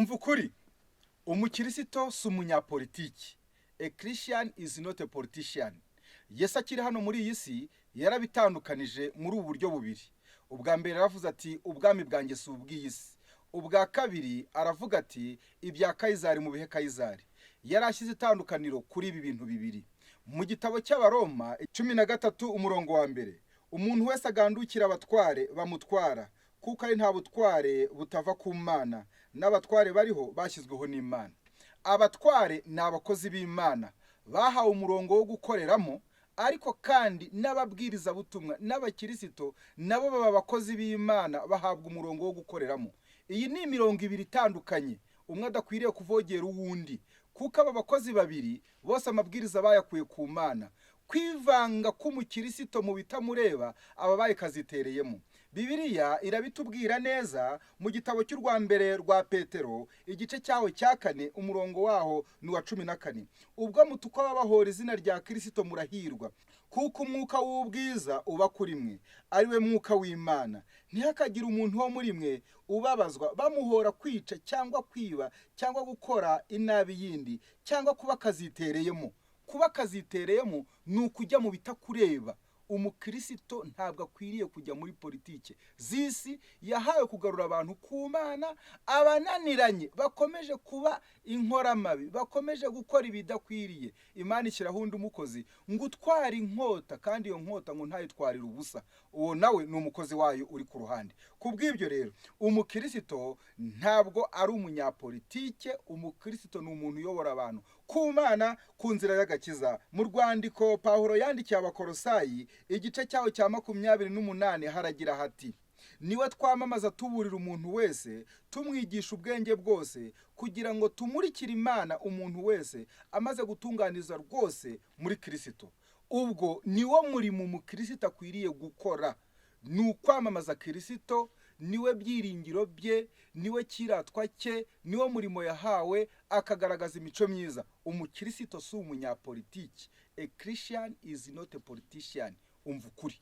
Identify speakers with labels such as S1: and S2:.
S1: umva ukuri, umukristo si umunyapolitiki. A Christian is not a politician. Yesu akiri hano muri iyi si yarabitandukanije muri ubu buryo bubiri. Ubwa mbere aravuze ati ubwami bwanjye si ubw'iyi si. Ubwa kabiri aravuga ati ibya Kayizari mu bihe Kayizari. Yarashyize itandukaniro kuri ibi bintu bibiri. Mu gitabo cy'Abaroma 13 umurongo wa mbere, umuntu wese agandukira abatware bamutwara, kuko ari nta butware butava ku Mana, n'abatware bariho bashyizweho n'Imana. Abatware ni abakozi b'Imana bahawe umurongo wo gukoreramo, ariko kandi n'ababwiriza butumwa n'abakirisito nabo baba abakozi b'Imana bahabwa umurongo wo gukoreramo. Iyi ni imirongo ibiri itandukanye, umwe adakwiriye kuvogera uwundi, kuko aba bakozi babiri bose amabwiriza bayakuye ku Mana. Kwivanga k'umukirisito mu bitamureba ababaye kazitereyemo. Bibiliya irabitubwira neza mu gitabo cy'u mbere rwa Petero igice cyaho cya 4 umurongo waho ni wa 14. Ubwo mutuko babahora izina rya Kristo murahirwa, kuko umwuka w'ubwiza uba kuri mwe, ari we mwuka w'Imana. Ntihakagira umuntu wo muri mwe ubabazwa bamuhora kwica cyangwa kwiba cyangwa gukora inabi yindi cyangwa kuba kazitereyemo. Kuba kazitereyemo ni ukujya mu bitakureba. Umukristo ntabwo akwiriye kujya muri politike zisi, yahawe kugarura abantu ku Mana. Abananiranye bakomeje kuba inkoramabi, bakomeje gukora ibidakwiriye, Imana ishyiraho undi umukozi ngo utware inkota, kandi iyo nkota ngo ntayitwarire ubusa. Uwo nawe ni umukozi wayo uri ku ruhande. Kubw'ibyo rero umukristo ntabwo ari umunyapolitike. Umukristo ni umuntu uyobora abantu ku Mana ku nzira y'agakiza. Mu rwandiko Pawulo yandikiye Abakolosayi igice cyaho cya 28 haragira hati, niwe twamamaza tuburira umuntu wese, tumwigisha ubwenge bwose, kugira ngo tumurikire Imana umuntu wese amaze gutunganiza rwose muri Kristo. Ubwo niwo murimo umukristo akwiriye gukora, ni ukwamamaza Kristo. Niwe byiringiro bye, niwe kiratwa cye, niwo murimo yahawe, akagaragaza imico myiza. Umukristo si umunyapolitiki. A Christian is not a politician. Umva ukuri.